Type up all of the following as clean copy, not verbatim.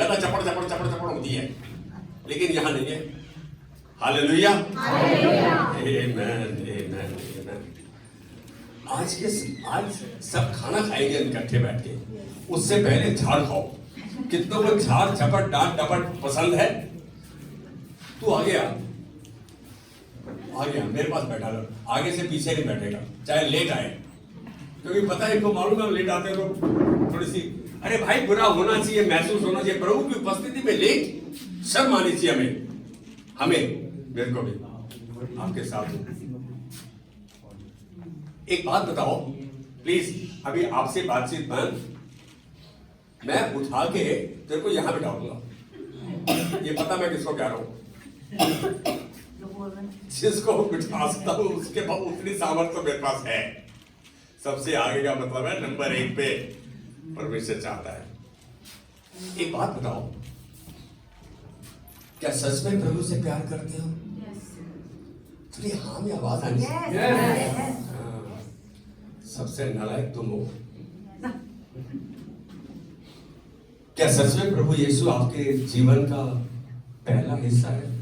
ज्यादा चपड़ चपड़ चपड़ चपड़ होती है, लेकिन यहाँ नहीं है। हालेलुया, आमेन, आमेन, आमेन। आज सब खाना खाएंगे इकट्ठे बैठ के, उससे पहले झाड़ खाओ। कितनों को झाड़ झपट डांट डपट पसंद है? तू आगे आ मेरे पास बैठा रहो, आगे से पीछे नहीं बैठेगा, चाहे लेट आए, क्योंकि पता है इनको मालूम है लेट आते लोग थोड़ी सी, अरे भाई बुरा होना चाहिए, महसूस होना चाहिए। प्रभु की उपस्थिति में लेट शर्म आनी चाहिए हमें मेरे को भी आपके साथ। एक बात बताओ प्लीज, अभी आपसे बातचीत बंद, मैं उठा के तेरे को यहां बिठा दूंगा। ये पता मैं किसको कह रहा हूं? जिसको बिठा सकता हूं उसके पास उतनी सामर्थ्य तो मेरे पास है। सबसे आगे का मतलब है नंबर 1 पे परमेश्वर चाहता है। एक बात बताओ, क्या सच में प्रभु से प्यार करते हो? थोड़ी हाँ में आवाज आनी चाहिए। सबसे नालायक तुम हो। क्या सच में प्रभु यीशु आपके जीवन का पहला हिस्सा है?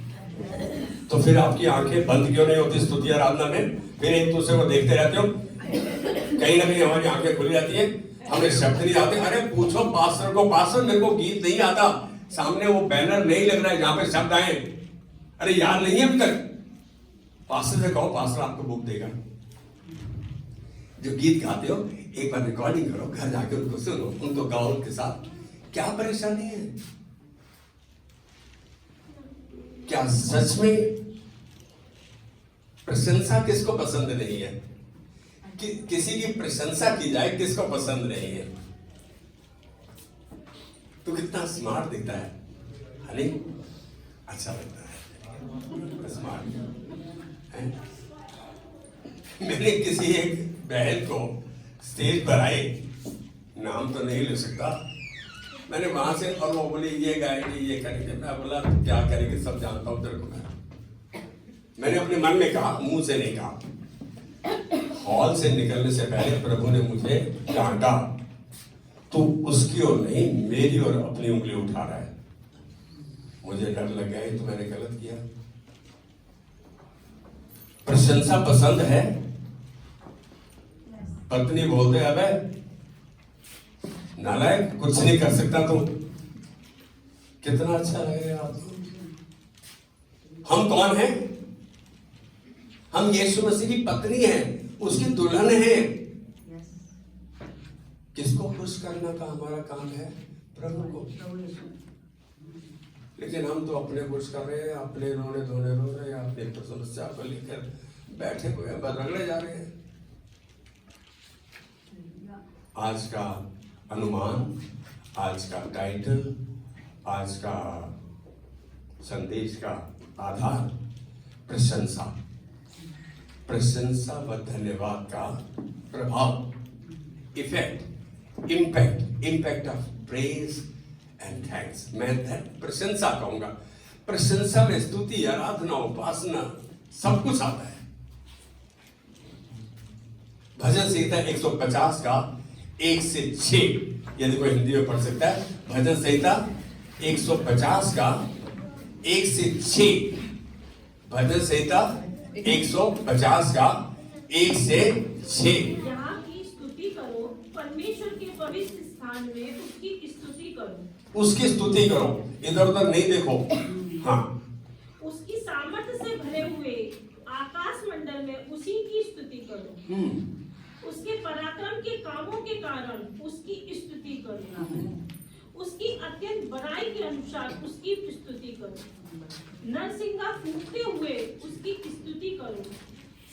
तो फिर आपकी आंखें बंद क्यों नहीं होती स्तुति आराधना में? फिर एक दूसरे को देखते रहते हो, कहीं ना कहीं हमारी आंखें खुली जाती है, हमें शब्द नहीं आते। अरे पूछो पास्टर को, पास्टर मेरे को गीत नहीं आता, सामने वो बैनर नहीं लग रहा है जहां पे शब्द आए। अरे याद नहीं है अभी तक? पास्टर से कहो, पास्टर आपको बुक देगा। जो गीत गाते हो एक बार रिकॉर्डिंग करो, घर जाके उनको सुनो, उनको गाओ उनके साथ। क्या परेशानी है? क्या सच में प्रशंसा किसको पसंद नहीं है? किसी की प्रशंसा की जाए किसको पसंद नहीं है? तो कितना स्मार्ट दिखता है, नहीं? अच्छा लगता है स्मार्ट है? मैंने किसी एक बहन को स्टेज पर आए, नाम तो नहीं ले सकता, मैंने वहां से, और वो बोली ये गाएगी ये करेंगे। मैं बोला तो क्या करेंगे, सब जानता हूं तेरे को। मैंने अपने मन में कहा, मुंह से नहीं कहा। हॉल से निकलने से पहले प्रभु ने मुझे डांटा, तू उसकी ओर नहीं मेरी ओर अपनी उंगली उठा रहा है। मुझे डर लग गया, तो मैंने गलत किया। प्रशंसा पसंद है? पत्नी बोलते अबे नालायक, कुछ नहीं कर सकता तू। कितना अच्छा लगेगा आपको। हम कौन हैं? हम यीशु मसीह की पत्नी हैं, उसकी दुल्हन हैं। किसको खुश करने का हमारा काम है? प्रभु को। लेकिन हम तो अपने खुश कर रहे हैं, अपने रोने धोने रो रहे हैं, अपने समस्या को लेकर बैठे हुए हैं, रगड़े जा रहे हैं। आज का अनुमान, आज का टाइटल, आज का संदेश का आधार प्रशंसा, प्रशंसा व धन्यवाद का प्रभाव, impact of praise and thanks. मैं प्रशंसा कहूंगा। प्रशंसा में स्तुति, आराधना, उपासना सब कुछ आता है। भजन संहिता 150 का 1 से 6, यदि कोई हिंदी में पढ़ सकता है। भजन संहिता 150 का 1 से 6, भजन संहिता 150 का 1 से 6। यहाँ की स्तुति करो, परमेश्वर के पवित्र स्थान में उसकी स्तुति करो। उसकी स्तुति करो, इधर उधर नहीं देखो। हाँ, उसकी सामर्थ्य से भरे हुए आकाश मंडल में उसी की स्तुति करो। उसके पराक्रम के कामों के कारण उसकी स्तुति करो। उसकी अत्यंत बड़ाई के अनुसार उसकी स्तुति करो। नरसिंगा फूंकते हुए उसकी स्तुति करो।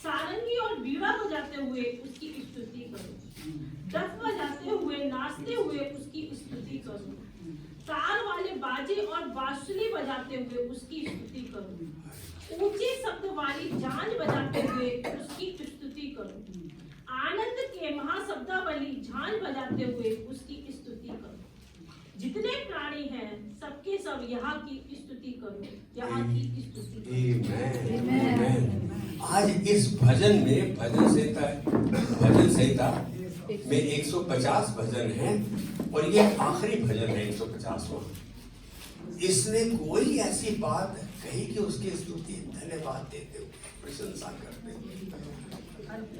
सारंगी और बीड़ा बजाते हुए उसकी स्तुति करो। डफ बजाते हुए, नाचते हुए उसकी स्तुति करो। तार वाले बाजे और बांसुरी बजाते हुए उसकी स्तुति करो। ऊंचे शब्द वाली झांझ बजाते हुए उसकी स्तुति करो। आनंद के महाशब्दावली झांझ बजाते हुए उसकी स्तुति करो। जितने प्राणी हैं सबके सब यहाँ की स्तुति करो, यहाँ की स्तुति करो। आज इस भजन में, भजन संहिता में 150 भजन हैं और ये आखिरी भजन है 150वां। इसने कोई ऐसी बात कही कि उसकी स्तुति धन्यवाद देते हुए, प्रशंसा करते हुए,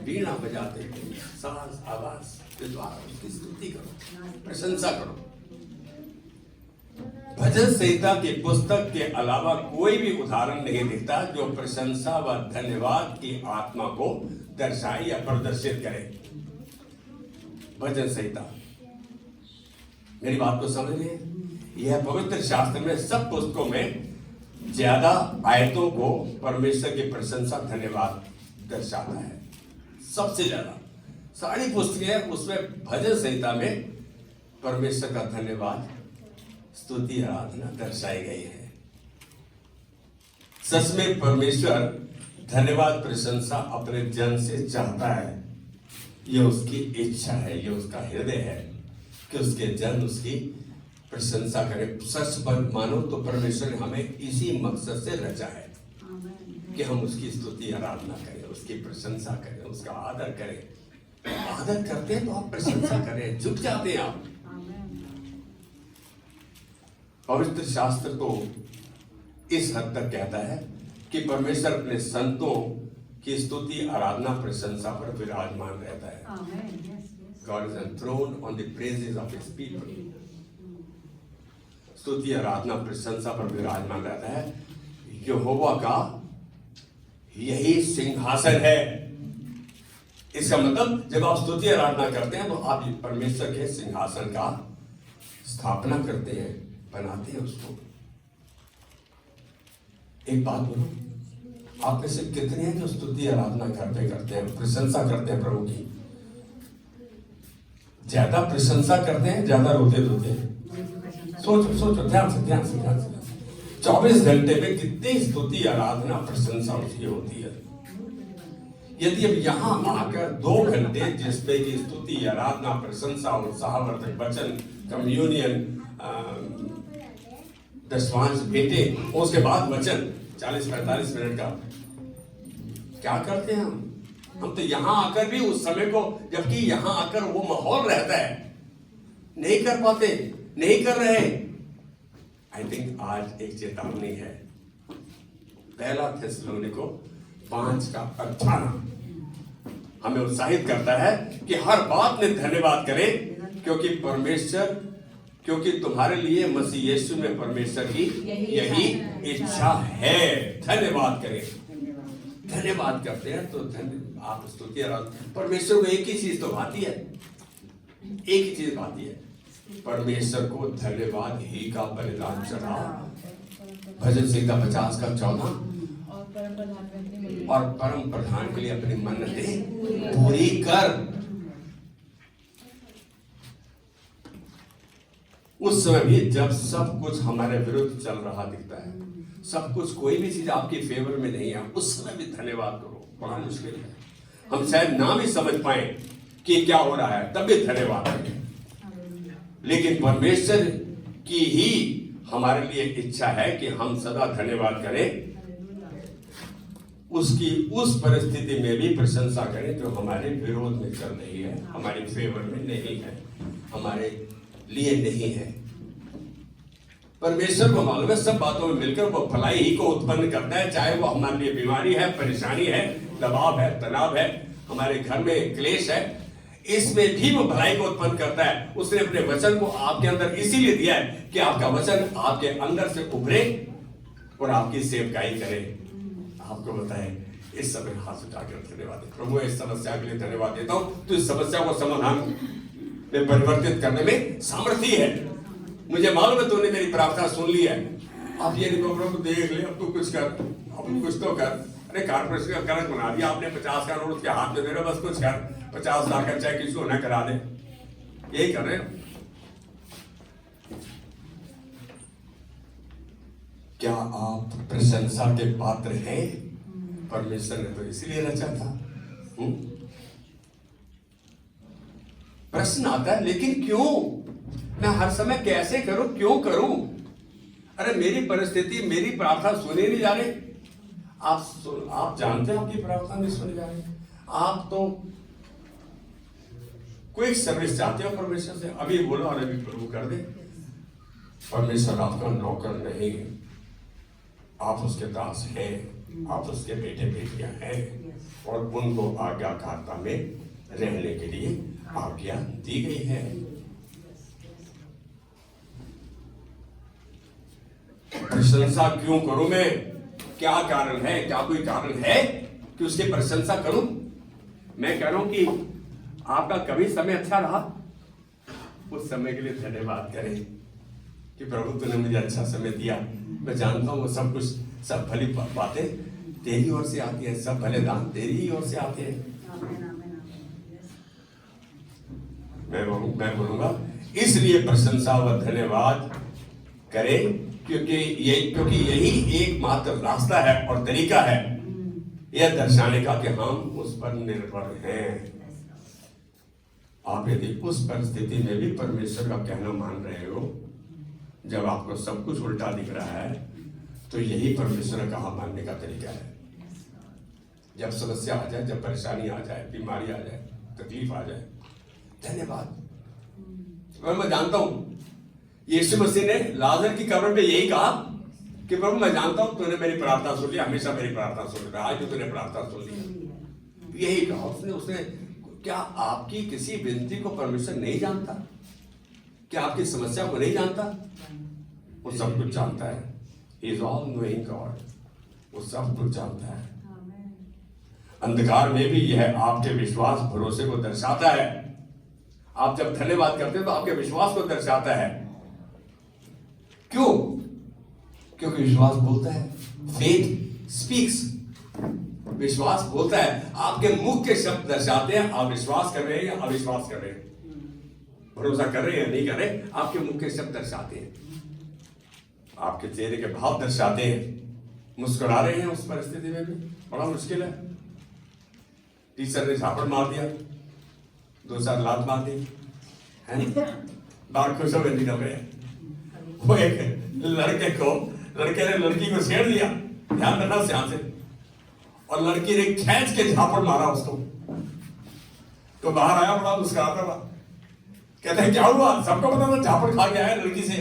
वीणा बजाते हुए, साज आवाज के द्वारा उसकी स्तुति करो, प्रशंसा करो। भजन संहिता की पुस्तक के अलावा कोई भी उदाहरण नहीं दिखता जो प्रशंसा व धन्यवाद की आत्मा को दर्शाए या प्रदर्शित करे। भजन संहिता, मेरी बात को समझ रहे हैं? यह पवित्र शास्त्र में सब पुस्तकों में ज्यादा आयतों को परमेश्वर की प्रशंसा धन्यवाद दर्शाता है। सबसे ज्यादा सारी पुस्तकें उसमें भजन संहिता में परमेश्वर का धन्यवाद, स्तुति, आराधना दर्शाई गई है। सच में परमेश्वर धन्यवाद प्रशंसा अपने जन से चाहता है। यह उसकी इच्छा है, यह उसका हृदय है कि उसके जन उसकी प्रशंसा करें। सच पर मानो तो परमेश्वर ने हमें इसी मकसद से रचा है कि हम उसकी स्तुति आराधना करें, उसकी प्रशंसा करें, उसका आदर करें। आदर करते हैं तो आप प्रशंसा करें, झुक जाते हैं आप। पवित्र शास्त्र तो इस हद तक कहता है कि परमेश्वर अपने संतों की स्तुति आराधना प्रशंसा पर विराजमान रहता है। God is enthroned on the praises of his people. स्तुति आराधना प्रशंसा पर विराजमान रहता है। यहोवा का यही सिंहासन है। इसका मतलब जब आप स्तुति आराधना करते हैं तो आप परमेश्वर के सिंहासन का स्थापना करते हैं, बनाते हैं उसको। एक बात बोलो, आप में से कितने हैं जो स्तुति आराधना करते हैं, प्रशंसा करते हैं प्रभु की? ज्यादा प्रशंसा करते हैं, ज्यादा रोते धोते हैं? सोचो ध्यान से 24 घंटे में कितनी स्तुति आराधना प्रशंसा उसकी होती है। यदि अब यहां आकर 2 घंटे जिसमें की स्तुति आराधना प्रशंसा उत्साहवर्धक वचन, कम्युनियन, दशवांश भेंटे, उसके बाद वचन 40-45 मिनट का, क्या करते हैं हम तो यहां आकर भी उस समय को, जबकि यहां आकर वो माहौल रहता है, नहीं कर पाते, नहीं कर रहे। आई थिंक आज एक चेतावनी है। पहला थिस्सलुनीको 5:18 हमें उत्साहित करता है कि हर बात में धन्यवाद करें क्योंकि तुम्हारे लिए मसीह यीशु में परमेश्वर की यही इच्छा है। धन्यवाद करें। धन्यवाद करते हैं तो आप स्तुति परमेश्वर को एक ही चीज तो भाती है, एक ही चीज भाती है, परमेश्वर को धन्यवाद ही का बलिदान चढ़ा। भजन संहिता 50:14 और परम प्रधान के लिए अपनी मन्नतें पूरी कर। उस समय भी जब सब कुछ हमारे विरुद्ध चल रहा दिखता है, सब कुछ, कोई भी चीज आपकी फेवर में नहीं है, उस समय भी धन्यवाद करो। बड़ा मुश्किल है, हम शायद ना भी समझ पाए कि क्या हो रहा है, तब भी धन्यवाद करें। लेकिन परमेश्वर की ही हमारे लिए इच्छा है कि हम सदा धन्यवाद करें, उसकी उस परिस्थिति में भी प्रशंसा करें जो हमारे विरोध में चल रही है, हमारे फेवर में नहीं है, हमारे लिए नहीं है। परमेश्वर को मालूम है सब बातों में मिलकर वो भलाई ही को उत्पन्न करता है, चाहे वो हमारे लिए बीमारी है, परेशानी है, दबाव है, तनाव है, हमारे घर में क्लेश है, इसमें भी वो भलाई को उत्पन्न करता है। उसने अपने वचन को आपके अंदर इसीलिए दिया है कि आपका वचन आपके अंदर से उभरे और आपकी सेवकाई करे। आपको बताए इस समय हाथ उठाकर धन्यवाद दे। प्रभु इस समस्या के लिए धन्यवाद देता हूँ, तो इस समस्या को समाधान में परिवर्तित करने में सामर्थ्य है। मुझे मालूम है तूने मेरी प्रार्थना सुन ली है। अब ये नहीं प्रभु देख ले, अब तू कुछ कर, अब कुछ तो कर। अरे कारपोरेशन का कर्ज बना दिया आपने, 50 का नोट उसके हाथ में दे रहे, बस कुछ कर, 50 लाख का चेक किसी को न करा दे, यही कर रहे। क्या आप प्रशंसा के पात्र हैं? परमेश्वर ने तो इसीलिए रचा था। प्रश्न आता है, लेकिन क्यों? मैं हर समय कैसे करूं, क्यों करूं? अरे मेरी परिस्थिति, मेरी प्रार्थना सुनी नहीं जा रही। आप जानते हैं आपकी प्रार्थना नहीं सुनी जा रही। आप तो क्विक सर्विस चाहते हो परमेश्वर से, अभी बोलो और अभी प्रभु कर दे। परमेश्वर आपका नौकर नहीं, आप उसके दास हैं, आप उसके बेटे बेटियां हैं और उनको आज्ञाकारिता में रहने के लिए आज्ञा दी गई है। प्रशंसा क्यों करूं मैं? क्या कारण है? क्या कोई कारण है कि उसकी प्रशंसा करूं? मैं कह रहा हूं कि आपका कभी समय अच्छा रहा, उस समय के लिए धन्यवाद करें कि प्रभु तूने मुझे अच्छा समय दिया। मैं जानता हूं वो सब कुछ, सब भली बातें तेरी ओर से आती है, सब भले दान तेरी ही ओर से आते हैं। मैं बोलूंगा इसलिए प्रशंसा व धन्यवाद करें, क्योंकि यही एकमात्र रास्ता है और तरीका है यह दर्शाने का कि हम उस पर निर्भर हैं। आप यदि उस परिस्थिति में भी परमेश्वर का कहना मान रहे हो, जब आपको सब कुछ उल्टा दिख रहा है, तो यही परमेश्वर का मानने का तरीका है। जब समस्या आ जाए, जब परेशानी आ जाए, बीमारी आ जाए, तकलीफ आ जाए, धन्यवाद। मैं जानता हूं यीशु मसीह ने लाजर की कब्र में यही कहा कि प्रभु मैं जानता हूं तूने मेरी प्रार्थना सुन ली, हमेशा मेरी प्रार्थना सुन रहा, आज तो तूने प्रार्थना सुन ली। यही कहा उसने। क्या आपकी किसी विनती को परमेश्वर नहीं जानता? क्या आपकी समस्या को नहीं जानता? वो सब कुछ जानता है। He is all knowing God. वो सब कुछ जानता है। अंधकार में भी यह आपके विश्वास भरोसे को दर्शाता है। आप जब धन्यवाद करते हैं तो आपके विश्वास को दर्शाता है। क्यों? क्योंकि विश्वास बोलता है। Faith speaks. विश्वास बोलता है। आपके मुख के शब्द दर्शाते हैं आप विश्वास कर रहे हैं या अविश्वास कर रहे हैं, भरोसा कर रहे हैं या नहीं कर रहे। आपके मुख के शब्द दर्शाते हैं, आपके चेहरे के भाव दर्शाते हैं। मुस्कुरा रहे हैं उस परिस्थिति में भी, बड़ा मुश्किल है। टीचर ने झापड़ मार दिया, 2-4 लात मार दी, है ना, बाहर खुश हो गए निकल रहे हैं। वो एक लड़के ने लड़की को छेड़ दिया, ध्यान रखना ध्यान से, और लड़की ने खींच के झापड़ मारा उसको। तो बाहर आया, बड़ा मुस्कुराता था। कहते हैं क्या हुआ? सबको पता था झापड़ खा गया है लड़की से।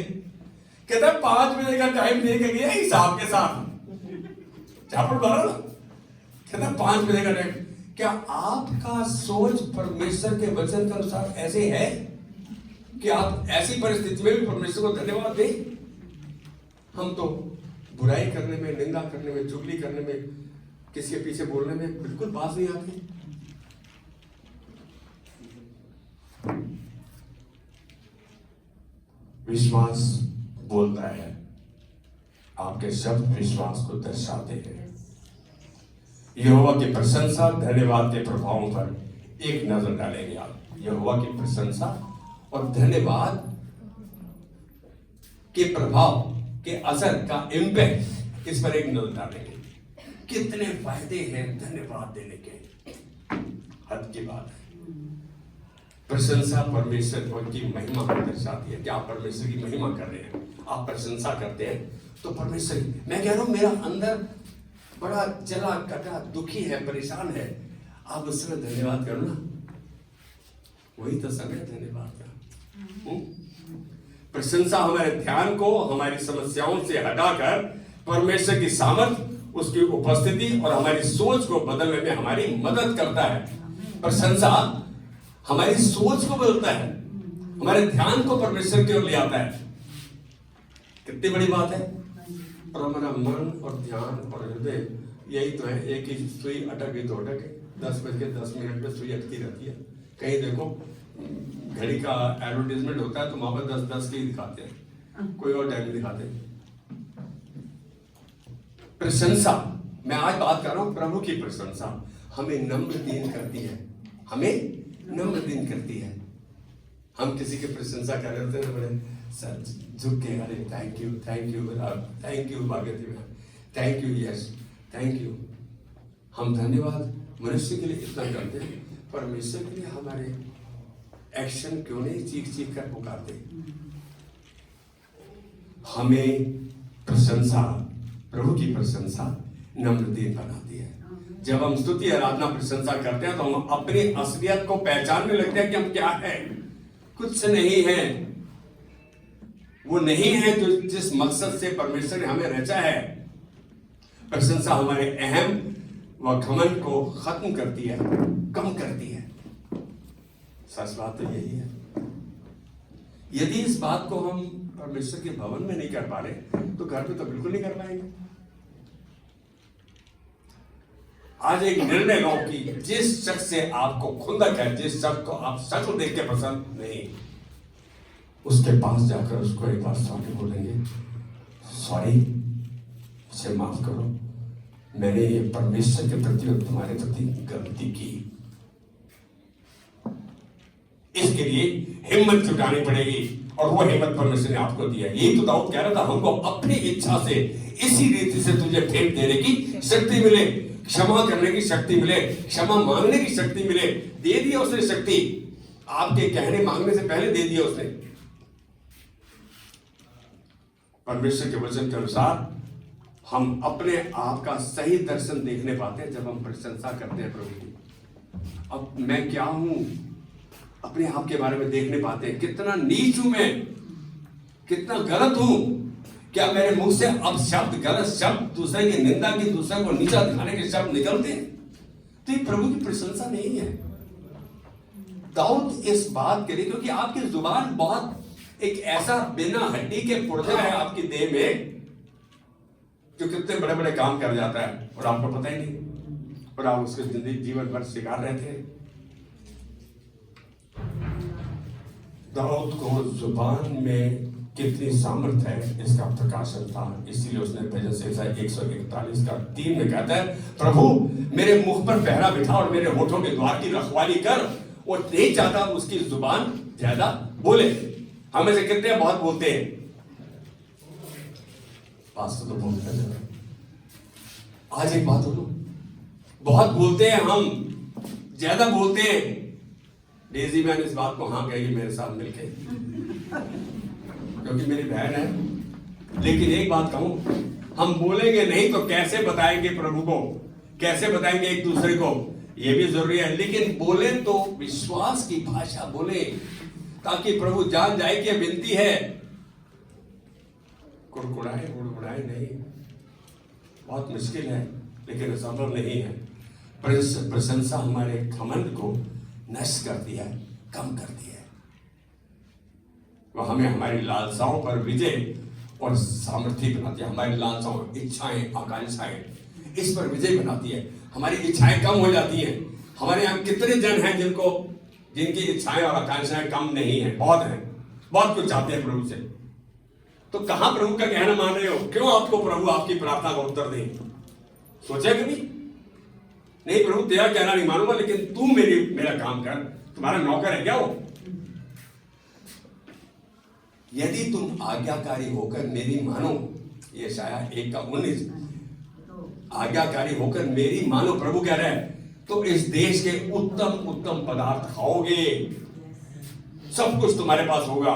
कहता है 5 बजे का टाइम लेके गया हिसाब के साथ, झापड़ मारा ना। कहता है 5 बजे का टाइम। क्या आपका सोच परमेश्वर के वचन के अनुसार ऐसे है कि आप ऐसी परिस्थिति में भी परमेश्वर को धन्यवाद दें? हम तो बुराई करने में, निंदा करने में, चुगली करने में, किसी के पीछे बोलने में बिल्कुल बात नहीं आती। विश्वास बोलता है, आपके शब्द विश्वास को दर्शाते हैं। यहोवा की प्रशंसा धन्यवाद के प्रभावों पर एक नजर डालेंगे आप। यहोवा की प्रशंसा और धन्यवाद के प्रभाव के असर का इम्पैक्ट, इस पर एक नजर डालेंगे। कितने फायदे हैं धन्यवाद देने के, हद की बात है। प्रशंसा परमेश्वर की महिमा को दर्शाती है। क्या आप परमेश्वर की महिमा कर रहे हैं? आप प्रशंसा करते हैं तो परमेश्वर, मैं कह रहा हूं मेरा अंदर बड़ा जला कटा दुखी है, परेशान है, आप उस समय धन्यवाद करो ना, वही तो समय धन्यवाद का। प्रशंसा हमारे ध्यान को हमारी समस्याओं से हटाकर परमेश्वर की सामर्थ, उसकी उपस्थिति और हमारी सोच को बदलने में हमारी मदद करता है। प्रशंसा हमारी सोच को बदलता है, हमारे ध्यान को परमेश्वर की ओर ले आता है। कितनी बड़ी बात है। और हमारा मन और ध्यान और हृदय यही तो है। एक ही सुई अटके तो अटके, 10:10 में सुई अटकी रहती है। कहीं देखो घड़ी का एडवर्टाइजमेंट होता है तो वहां पर 10:10 की दिखाते हैं, कोई और टाइम नहीं दिखाते। प्रशंसा, मैं आज बात कर रहा हूं प्रभु की प्रशंसा हमें नम्र दीन करती है, हमें नम्र दीन करती है। हम किसी की प्रशंसा कर रहे होते हैं, बड़े सर झुक के, अरे thank you Bhagyavati ma'am, thank you, yes thank you. हम धन्यवाद मनुष्य के लिए इतना करते हैं, परमेश्वर के लिए हमारे एक्शन क्यों नहीं चीख चीख कर पुकारते? हमें प्रशंसा, प्रभु की प्रशंसा नम्र दीन बनाती है। जब हम स्तुति आराधना प्रशंसा करते हैं तो हम अपनी असलियत को पहचानने लगते हैं कि हम क्या हैं, कुछ नहीं है। वो नहीं है जो जिस मकसद से परमेश्वर ने हमें रचा है। प्रशंसा हमारे अहम व घमंड को खत्म करती है, कम करती है। सच बात तो यही है। यदि इस बात को हम परमेश्वर के भवन में नहीं कर पा रहे तो घर पे तो बिल्कुल नहीं कर पाएंगे। आज एक निर्णय लो कि जिस शख्स से आपको खुंदक है, जिस शख्स को आप शक्ल देख के पसंद नहीं, उसके पास जाकर उसको एक बार सॉरी बोलेंगे, सॉरी, मुझे माफ करो, मैंने ये परमेश्वर के प्रति और तुम्हारे प्रति गलती की। इसके लिए हिम्मत जुटानी पड़ेगी और वो हिम्मत परमेश्वर ने आपको दिया। यही तो दाऊद कह रहा था, हमको अपनी इच्छा से इसी रीति से तुझे भेंट देने की शक्ति मिले, क्षमा करने की शक्ति मिले, क्षमा मांगने की शक्ति मिले। दे दिया उसने शक्ति, आपके कहने मांगने से पहले दे दिया उसने। परमेश्वर के वचन के अनुसार हम अपने आप का सही दर्शन देखने पाते हैं जब हम प्रशंसा करते हैं प्रभु की। अब मैं क्या हूं, अपने आप के बारे में देखने पाते हैं। कितना नीच हूं मैं, कितना गलत हूं। क्या मेरे मुंह से अब शब्द, गलत शब्द, दूसरे की निंदा की, दूसरे को नीचा दिखाने के शब्द निकलते हैं? तो ये प्रभु की प्रशंसा नहीं है। दाऊद इस बात के लिए, क्योंकि आपकी जुबान बहुत एक ऐसा बिना हड्डी के पुर्जा है आपकी देह में, जो कितने बड़े बड़े काम कर जाता है और आपको पता ही नहीं, और आप उसके जिंदगी जीवन भर शिकार रहते हैं। दाऊद को जुबान में कितनी सामर्थ है इसका प्रकाशन था। इसीलिए उसने भजन संहिता 141 का 3 में कहता है, प्रभु मेरे मुख पर पहरा बिठा और मेरे होठों के द्वार की रखवाली कर। वो नहीं चाहता उसकी जुबान ज्यादा बोले। हमें से कितने बहुत बोलते हैं, पास्टर तो बोलते हैं। आज एक बात बोलो, बहुत बोलते हैं, हम ज्यादा बोलते हैं। डेजी मैन इस बात को हाँ कहेगी मेरे साथ मिलके, क्योंकि मेरी बहन है। लेकिन एक बात कहूं, हम बोलेंगे नहीं तो कैसे बताएंगे प्रभु को, कैसे बताएंगे एक दूसरे को, ये भी जरूरी है। लेकिन बोले तो विश्वास की भाषा बोले, ताकि प्रभु जान जाए कि विनती है। कुड़कुड़ाए उड़गुड़ाए नहीं, बहुत मुश्किल है लेकिन संभव नहीं है। प्रशंसा हमारे घमंड को नष्ट करती है, कम करती है। वह हमें हमारी लालसाओं पर विजय और सामर्थ्य बनाती है। हमारी लालसाओं, इच्छाएं, आकांक्षाएं, इस पर विजय बनाती है। हमारी इच्छाएं कम हो जाती हैं। हमारे यहाँ कितने जन हैं जिनकी इच्छाएं और आकांक्षाएं कम नहीं है? बहुत हैं, बहुत कुछ चाहते हैं प्रभु से। तो कहां प्रभु का कहना मान रहे हो? क्यों आपको प्रभु आपकी प्रार्थना का उत्तर दे? सोचा कभी नहीं, प्रभु तेरा कहना नहीं मानूंगा, लेकिन तू मेरा काम कर। तुम्हारा नौकर है क्या वो? यदि तुम आज्ञाकारी होकर मेरी मानो, ये शायद 1:19, आज्ञाकारी होकर मेरी मानो, प्रभु कह रहे हैं, तो इस देश के उत्तम उत्तम पदार्थ खाओगे, सब कुछ तुम्हारे पास होगा।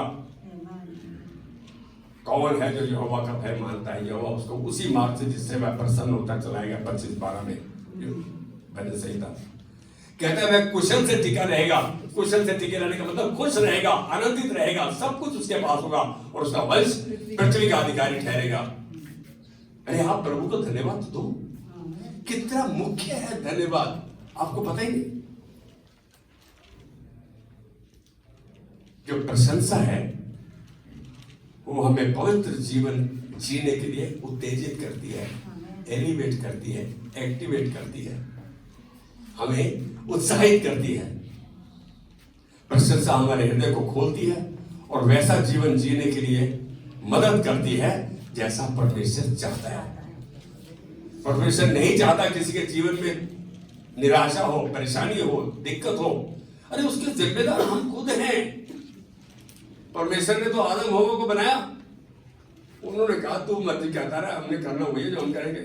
कौन है जो यहोवा का भय मानता है? यहोवा उसको उसी मार्ग से जिससे वह प्रसन्न होता चलाएगा। 25:12 में भजन संहिता कहता है, वह कुशल से टिका रहेगा। कुशल से टिके रहने का मतलब खुश रहेगा, आनंदित रहेगा, सब कुछ उसके पास होगा और उसका वंश पृथ्वी का अधिकारी ठहरेगा। अरे आप प्रभु को धन्यवाद दो, कितना मुख्य है धन्यवाद, आपको पता ही नहीं। जो प्रशंसा है वो हमें पवित्र जीवन जीने के लिए उत्तेजित करती है, एलिवेट करती है, एक्टिवेट करती है, हमें उत्साहित करती है। प्रशंसा हमारे हृदय को खोलती है और वैसा जीवन जीने के लिए मदद करती है जैसा परमेश्वर चाहता है। परमेश्वर नहीं चाहता किसी के जीवन में निराशा हो, परेशानी हो, दिक्कत हो। अरे उसके जिम्मेदार हम खुद हैं। परमेश्वर ने तो आदम हव्वा को बनाया, उन्होंने कहा तू मर्जी कहता रहा, हमने करना वही जो हम करेंगे।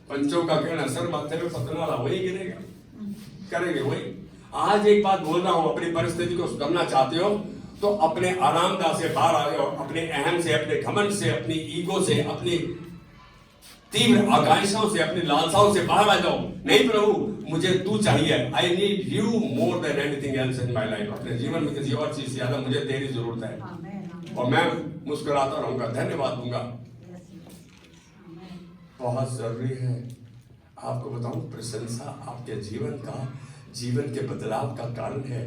पंचों का कहना असर माथे में पतना वाला वही गिरेगा, करेंगे वही। आज एक बात बोल रहा हूं, अपनी परिस्थिति को सुधरना चाहते हो तो अपने आरामदाह से बाहर आ जाओ, अपने अहम से, अपने घमंड से, अपनी ईगो से, अपनी तीव्र आकांक्षाओं से, अपनी लालसाओं से बाहर आ जाओ। नहीं प्रभु मुझे तू चाहिए, I need you more than anything else in my life. अपने जीवन में किसी और चीज से ज्यादा मुझे तेरी जरूरत है। और मैं मुस्कुराता रहूंगा, धन्यवाद दूंगा। बहुत जरूरी है। आपको बताऊं, प्रशंसा आपके जीवन के बदलाव का कारण है।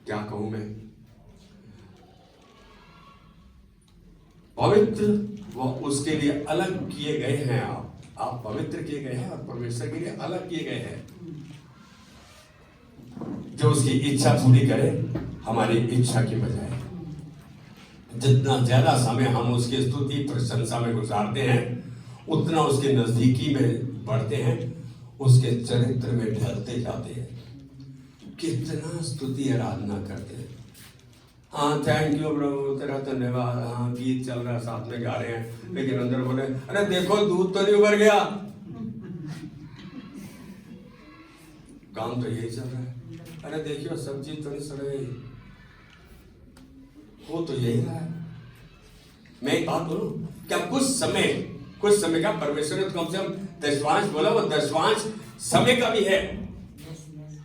क्या कहूं मैं, पवित्र वो उसके लिए अलग किए गए हैं। आप पवित्र किए गए हैं और परमेश्वर के लिए अलग किए गए हैं, जो उसकी इच्छा पूरी करे हमारी इच्छा की बजाय। जितना ज्यादा समय हम उसकी स्तुति प्रशंसा में गुजारते हैं, उतना उसके नजदीकी में बढ़ते हैं, उसके चरित्र में ढलते जाते हैं। कितना स्तुति आराधना करते हैं। हाँ, थैंक यू प्रभु, तेरा धन्यवाद। हाँ, गीत चल रहा है, साथ में गा रहे हैं, लेकिन अंदर बोले अरे देखो दूध तो नहीं उबर गया। काम तो यही चल रहा है। अरे देखियो सब्जी तो नहीं सड़ गई। वो तो यही रहा है। मैं एक बात बोलूं क्या, कुछ समय का परमेश्वर ने तो कम से कम दशवांश बोला, वो दशवांश समय का भी है।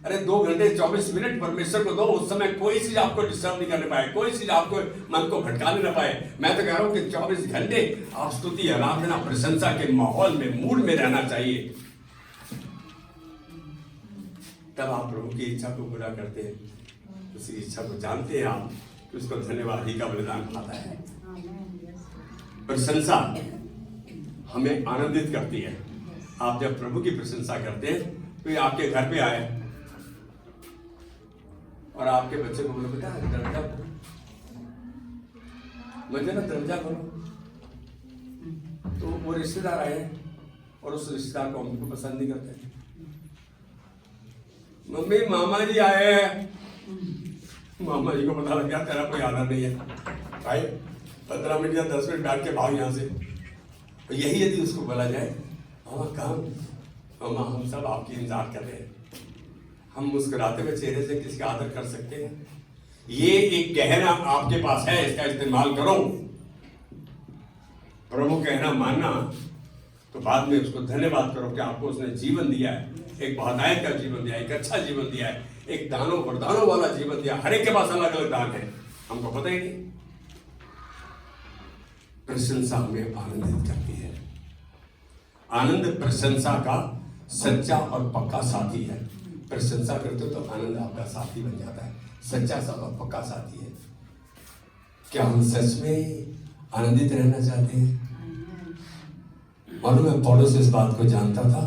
अरे 2 घंटे 24 मिनट परमेश्वर को दो, उस समय कोई चीज आपको डिस्टर्ब नहीं करने पाए, कोई चीज आपको मन को भटकाने न पाए। मैं तो कह रहा हूं कि 24 घंटे आप स्तुति आराधना प्रशंसा के माहौल में, मूड में रहना चाहिए। तब आप प्रभु की इच्छा को पूरा करते हैं, उसी इच्छा को जानते हैं आप कि उसको धन्यवाद ही का बलिदान आता है। प्रशंसा हमें आनंदित करती है। आप जब प्रभु की प्रशंसा करते हैं तो ये आपके घर पे आए और आपके बच्चे को बोलो बेटा दरवाजा मुझे ना दरवाजा खोलो, तो वो रिश्तेदार आए और उस रिश्तेदार को हमको पसंद नहीं करते। मम्मी मामा जी आए हैं। मामा जी को पता लग गया तेरा कोई आना नहीं है भाई, 15 मिनट या 10 मिनट बैठ के भाग यहाँ से। तो यही यदि उसको बोला जाए, मामा कहाँ, मामा हम सब आपकी इंतजार कर रहे हैं। हम मुस्कुराते हुए चेहरे से किसी का आदर कर सकते हैं। ये एक गहना आपके पास है, इसका इस्तेमाल करो। प्रभु कहना मानना तो बाद में उसको धन्यवाद करो कि आपको उसने जीवन दिया है, एक बहुतायत का जीवन दिया, एक अच्छा जीवन दिया है, एक दानों वरदानों वाला जीवन दिया। हर एक के पास अलग अलग दान है, हमको पता ही नहीं। प्रशंसा हमें आनंदित करती है। आनंद प्रशंसा का सच्चा और पक्का साथी है। प्रशंसा करते हो तो आनंद आपका साथी बन जाता है, सच्चा सा और पक्का साथी है। क्या हम सच में आनंदित रहना चाहते हैं? मालूम है पौलुस इस बात को जानता था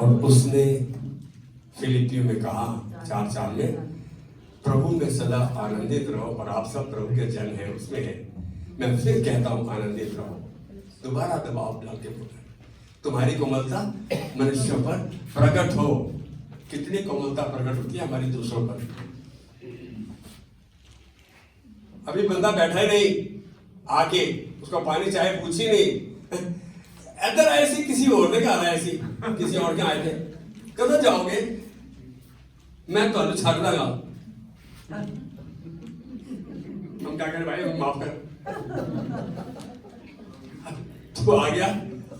और उसने फिलिपियों में कहा 4:4 में, प्रभु में सदा आनंदित रहो, और आप सब प्रभु के जन हैं, उसमें है। मैं फिर कहता हूं आनंदित रहो। दोबारा दबाव डाल के बोला, तुम्हारी कोमलता मनुष्यों पर प्रकट हो। कितनी कोमलता प्रकट होती है हमारी दूसरों पर। अभी बंदा बैठा ही नहीं, आके उसको पानी चाहे पूछी नहीं, इधर ऐसी किसी और ने कहा, ऐसी किसी और के आए थे, कदों जाओगे, मैं तो छाड़ लगा। हम क्या करें भाई, माफ कर। तो आ गया,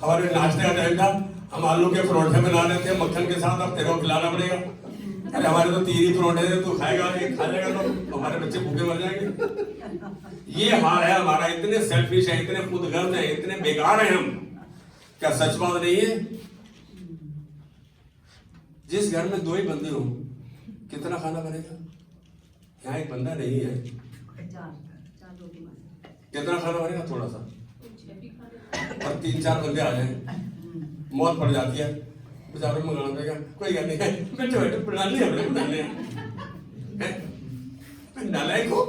हमारे नाश्ते का टाइम था, हम आलू के परोठे बना रहे थे मक्खन के साथ, अब तेरे को खिलाना पड़ेगा। अरे हमारे तो 3 ही परोठे थे, तू खाएगा नहीं, खा जाएगा तो हमारे बच्चे भूखे मर जाएंगे। ये हाल है हमारा। इतने सेल्फिश है, इतने खुदगर्ज है, इतने बेकार है हम। क्या सच बात नहीं है? जिस घर में 2 ही बंदे हो, कितना खाना बनेगा? यहाँ एक बंदा नहीं है, कितना खाना बनेगा? थोड़ा सा। और 3-4 बंदे आ जाए, मौत पड़ जाती है, बेचारों में मंगाना पड़ेगा। कोई कहते हैं बैठे बैठे बनाने नालायक हो,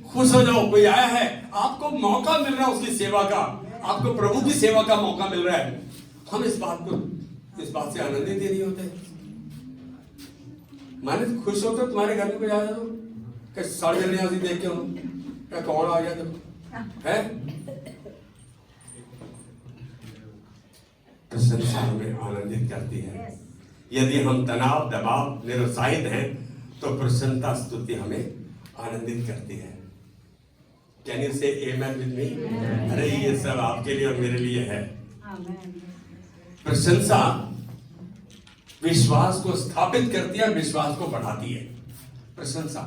खुश हो जाओ, कोई आया है, आपको मौका मिल रहा है उसकी सेवा का, आपको प्रभु की सेवा का मौका मिल रहा है। हम इस बात से आनंदित ही नहीं होते। माने खुश होते तुम्हारे घर में कोई आया तो क्या साढ़े जल्दी देख के क्या कौन आ गया तो है? प्रशंसा हमें आनंदित करती है। यदि हम तनाव दबाव निरुत्साहित हैं तो प्रसन्नता स्तुति हमें आनंदित करती है। कैन यू से आमेन विद मी? अरे ये सब आपके लिए और मेरे लिए है। प्रशंसा विश्वास को स्थापित करती है, विश्वास को बढ़ाती है। प्रशंसा।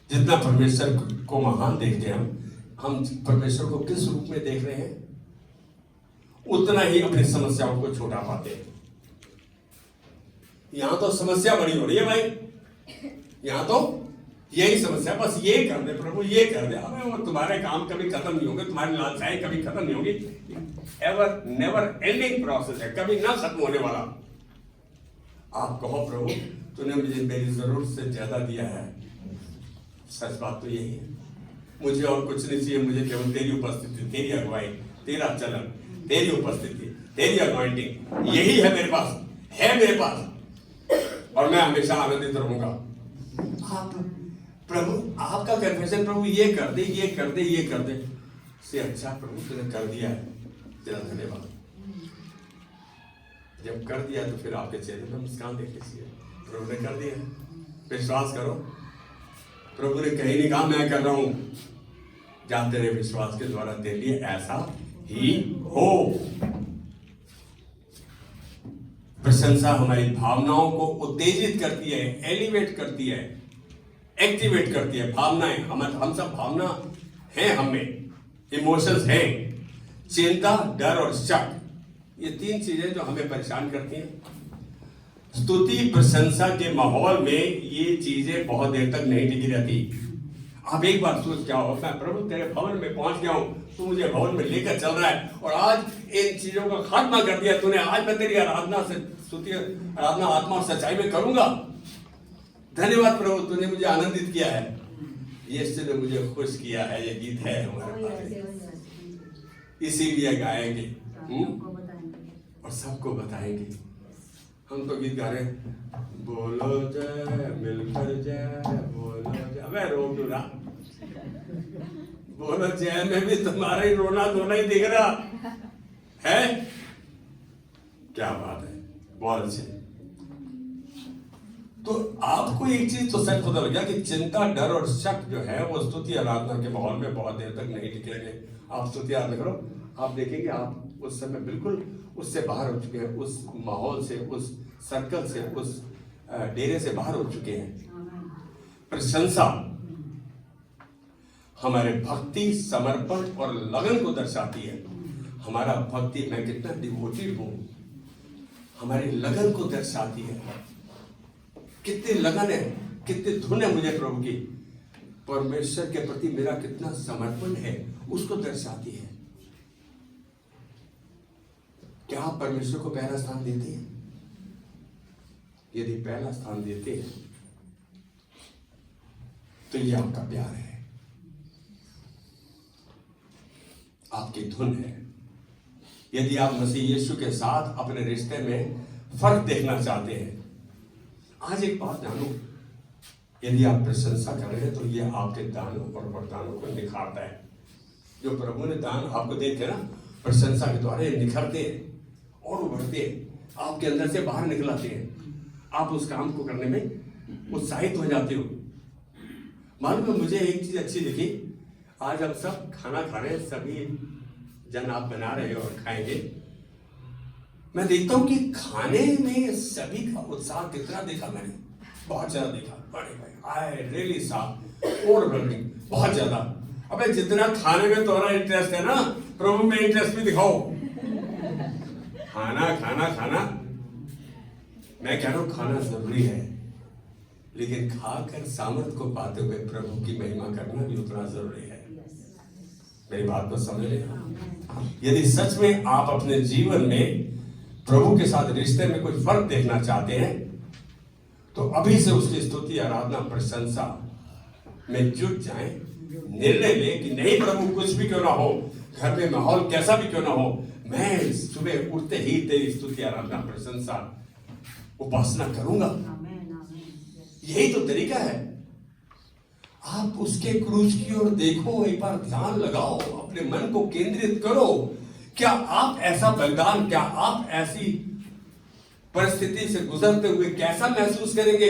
जितना परमेश्वर को महान देखते हैं हम परमेश्वर को किस रूप में देख रहे हैं, उतना ही अपनी समस्याओं को छोटा पाते हैं। यहां तो समस्या बड़ी हो रही है भाई, यहां तो यही समस्या, बस ये कर दे प्रभु, ये कर दे। अबे वो तुम्हारे काम कभी खत्म नहीं होंगे, तुम्हारी लालसाएं कभी खत्म नहीं होगी। एवर नेवर एंडिंग प्रोसेस है, कभी ना खत्म होने वाला। आप कहो प्रभु तूने मुझे मेरी जरूरत से ज्यादा दिया है। सच बात तो यही है, मुझे और कुछ नहीं चाहिए, मुझे केवल तेरी उपस्थिति, तेरी अगुवाई, तेरा चलन, तेरी उपस्थिति, तेरी अनॉइंटिंग, यही है मेरे पास, है मेरे पास, और मैं हमेशा आनंदित रहूंगा। आप प्रभु आपका कन्फेशन, प्रभु ये कर दे, ये कर दे, ये कर दे, से अच्छा प्रभु तूने कर दिया है, तेरा धन्यवाद। जब कर दिया तो फिर आपके चेहरे पर मुस्कान देख लीजिए, प्रभु ने कर दिया। विश्वास करो, प्रभु ने कहीं नहीं कहा मैं कर रहा हूं, जहां तेरे विश्वास के द्वारा तेरे लिए ऐसा ही हो। प्रशंसा हमारी भावनाओं को उत्तेजित करती है, एलिवेट करती है, एक्टिवेट करती है। भावनाएं, हम सब भावना हैं, हमें इमोशंस हैं। चिंता, डर और शक, ये तीन चीजें जो हमें परेशान करती हैं। स्तुति प्रशंसा के माहौल में ये चीजें बहुत देर तक नहीं टिकी रहती। आप एक बार सोच क्या हो, मैं प्रभु तेरे भवन में पहुंच गया हूं, तू मुझे भवन में लेकर चल रहा है, और आज इन चीजों का खात्मा कर दिया तूने। आज मैं तेरी आराधना से स्तुति, आराधना आत्मा और सच्चाई में करूंगा। धन्यवाद प्रभु, तूने मुझे आनंदित किया है, यीशु ने मुझे खुश किया है। ये गीत है हमारे पास, इसीलिए गाएंगे और सबको बताएंगे। हम तो गीत गा रहे हैं, बोलो जय मिलकर जय, बोलो जय। अबे रो क्यों रहा, बोलो जय में भी तुम्हारा ही रोना धोना ही दिख रहा है। क्या बात है, बहुत अच्छे। तो आपको एक चीज तो सच पता लग गया कि चिंता, डर और शक जो है वो स्तुति आराधना के माहौल में बहुत देर तक नहीं टिकेंगे। आप स्तुति आराधना करो, आप देखेंगे आप उस समय बिल्कुल उससे बाहर हो चुके हैं, उस माहौल से, उस सर्कल से, उस डेरे से बाहर हो चुके हैं। प्रशंसा हमारे भक्ति, समर्पण और लगन को दर्शाती है। हमारा भक्ति, मैं कितना डिवोटेड हूं, हमारी लगन को दर्शाती है। कितनी लगन है, कितनी धुन है मुझे प्रभु की, परमेश्वर के प्रति मेरा कितना समर्पण है, उसको दर्शाती है। क्या आप परमेश्वर को पहला स्थान देते हैं? यदि पहला स्थान देते हैं तो ये आपका प्यार है, आपकी धुन है। यदि आप मसीह यीशु के साथ अपने रिश्ते में फर्क देखना चाहते हैं, आज एक बात जानो, यदि आप प्रशंसा कर रहे हैं तो ये आपके दानों और वरदानों को निखारता है। जो प्रभु ने दान आपको देते ना, प्रशंसा के द्वारा ये निखरते हैं और उभरते हैं, आपके अंदर से बाहर निकलाते हैं। आप उस काम को करने में उत्साहित हो जाते हो। मालूम है, मुझे एक चीज अच्छी दिखी, आज हम सब खाना खा रहे हैं, सभी जन आप बना रहे हो और खाएंगे। मैं देखता हूं कि खाने में सभी का उत्साह कितना देखा मैंने, बहुत ज्यादा देखा। बड़े भाई आई रियली साफ ओवरवेलमिंग, बहुत ज्यादा। अबे जितना खाने में तुम्हारा इंटरेस्ट है ना, प्रभु में इंटरेस्ट भी दिखाओ। खाना खाना खाना, मैं कह रहा हूं खाना जरूरी है, लेकिन खाकर सामर्थ को पाते हुए प्रभु की महिमा करना भी उतना जरूरी है। मेरी बात को समझ लेना। यदि सच में आप अपने जीवन में प्रभु के साथ रिश्ते में कोई फर्क देखना चाहते हैं, तो अभी से उसकी स्तुति, आराधना, प्रशंसा में जुट जाएं। निर्णय ले कि नहीं प्रभु, कुछ भी क्यों ना हो, घर में माहौल कैसा भी क्यों ना हो, मैं सुबह उठते ही तेरी स्तुति, आराधना, प्रशंसा, उपासना करूंगा। यही तो तरीका है। आप उसके क्रूज की ओर देखो, एक बार ध्यान लगाओ, अपने मन को केंद्रित करो। क्या आप ऐसा बलिदान, क्या आप ऐसी परिस्थिति से गुजरते हुए कैसा महसूस करेंगे?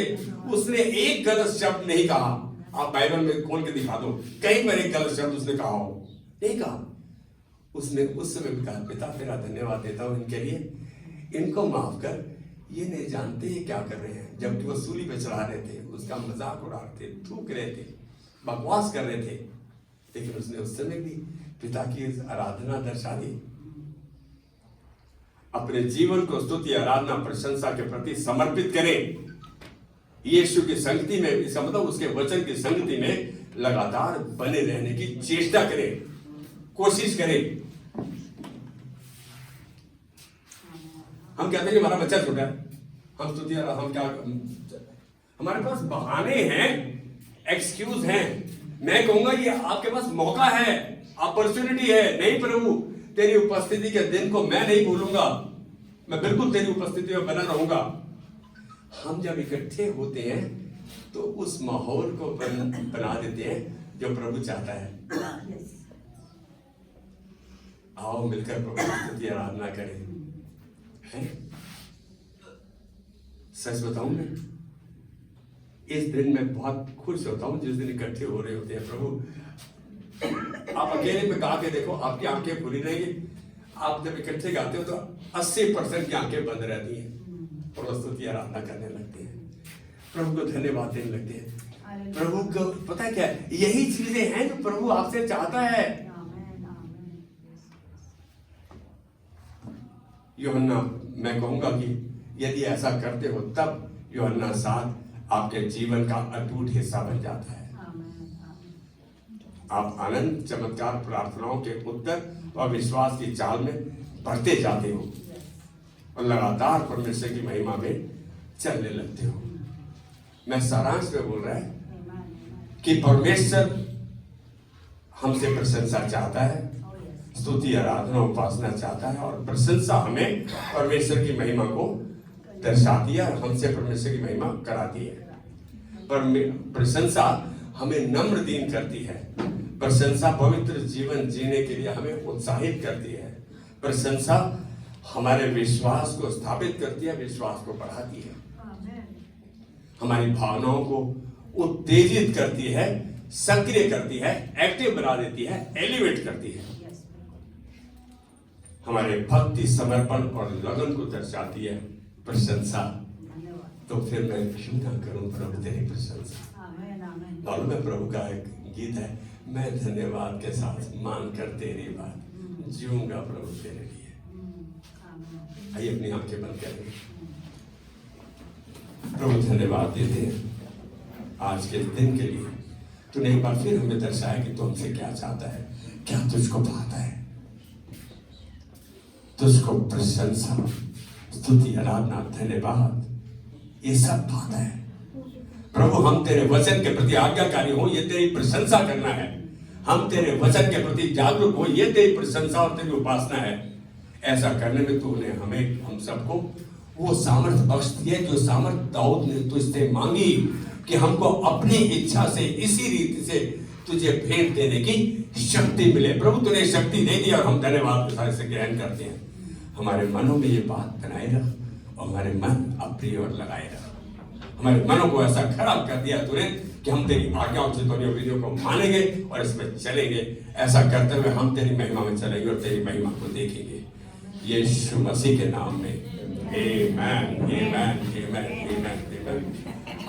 उसने एक गलत शब्द नहीं कहा। आप बाइबल में खोल के दिखा दो, कहीं पर एक गलत शब्द उसने कहा हो? नहीं कहा। उसने उस समय भी कहा, पिता तेरा धन्यवाद देता हूं इनके लिए, इनको माफ कर, ये नहीं जानते ये क्या कर रहे हैं। जबकि वो सूली पे चढ़ा रहे थे, उसका मजाक उड़ा रहे थे, थूक रहे थे, बकवास कर रहे थे, लेकिन उसने उस समय भी पिता की आराधना दर्शा दी। अपने जीवन को स्तुति, आराधना, प्रशंसा के प्रति समर्पित करें। यीशु की संगति में, इसका मतलब उसके वचन की संगति में लगातार बने रहने की चेष्टा करें, कोशिश करें। हम कहते हैं कि हमारा बच्चा छोटा है, हम स्तुति, हम क्या, हमारे पास बहाने हैं, एक्सक्यूज हैं। मैं कहूंगा ये आपके पास मौका है, अपॉर्चुनिटी है। नहीं प्रभु, तेरी उपस्थिति के दिन को मैं नहीं भूलूंगा, मैं बिल्कुल तेरी उपस्थिति में बना रहूंगा। हम जब इकट्ठे होते हैं तो उस माहौल को बना देते हैं जो प्रभु चाहता है। आओ मिलकर प्रभु की स्तुति आराधना करें। है? सच बताऊं, मैं इस दिन में बहुत खुश होता हूं जिस दिन इकट्ठे हो रहे होते हैं। प्रभु, आप अकेले में गा के देखो, आपकी आंखें खुली रहेंगी। आप जब इकट्ठे गाते हो तो 80% की आंखें बंद रहती हैं और स्तुति आराधना करने लगते हैं, प्रभु को धन्यवाद देने लगते हैं। प्रभु को पता है क्या, यही चीजें हैं जो प्रभु आपसे चाहता है। यूहन्ना, मैं कहूंगा कि यदि ऐसा करते हो तब यूहन्ना 7 आपके जीवन का अटूट हिस्सा बन जाता है। आप आनंद, चमत्कार, प्रार्थनाओं के उत्तर और विश्वास की चाल में बढ़ते जाते हो और लगातार परमेश्वर की महिमा में चलने लगते हो। मैं सारांश में बोल रहा है कि परमेश्वर हमसे प्रशंसा चाहता है, स्तुति, आराधना, उपासना चाहता है, और प्रशंसा हमें परमेश्वर की महिमा को दर्शाती है और हमसे परमेश्वर की महिमा कराती है। प्रशंसा हमें नम्र दीन करती है। प्रशंसा पवित्र जीवन जीने के लिए हमें उत्साहित करती है। प्रशंसा हमारे विश्वास को स्थापित करती है, विश्वास को बढ़ाती है, हमारी भावनाओं को उत्तेजित करती है, सक्रिय करती है, एक्टिव बना देती है, एलिवेट करती है, हमारे भक्ति, समर्पण और लगन को दर्शाती है प्रशंसा। तो फिर मैं क्यों ना करूं प्रभु तेरी प्रशंसा। मालूम है प्रभु का एक गीत है, मैं धन्यवाद के साथ मानकर तेरी बात जीऊंगा प्रभु तेरे लिए। आइए अपनी आंखें बंद करेंगे, प्रभु धन्यवाद देते हैं आज के दिन के लिए। तूने एक बार फिर हमें दर्शाया कि तू हमसे क्या चाहता है, क्या तुझको भाता है। तुझको प्रशंसा, स्तुति, आराधना, धन्यवाद, ये सब भाता है प्रभु। हम तेरे वचन के प्रति आज्ञाकारी हो, ये तेरी प्रशंसा करना है। हम तेरे वचन के प्रति जागरूक हो, ये तेरी प्रशंसा और तेरी उपासना है। ऐसा करने में तूने हमें, हम सबको वो सामर्थ्य बख्श दिया जो सामर्थ्य दाऊद ने तुझसे मांगी कि हमको अपनी इच्छा से इसी रीति से तुझे भेंट देने की शक्ति मिले। प्रभु तूने शक्ति दे दी और हम धन्यवाद के साथ इसे ग्रहण करते हैं। हमारे मनों में ये बात बनाए रख और हमारे मन अपनी ओर लगाए रख। हमारे मनों को ऐसा खराब कर दिया तूने कि हम तेरी आज्ञाओं, चितौनियों, विधियों को मानेंगे और इसमें चलेंगे। ऐसा करते हुए हम तेरी महिमा में चलेंगे और तेरी महिमा को देखेंगे। यीशु मसीह के नाम में आमेन, आमेन, आमेन, आमेन, आमेन।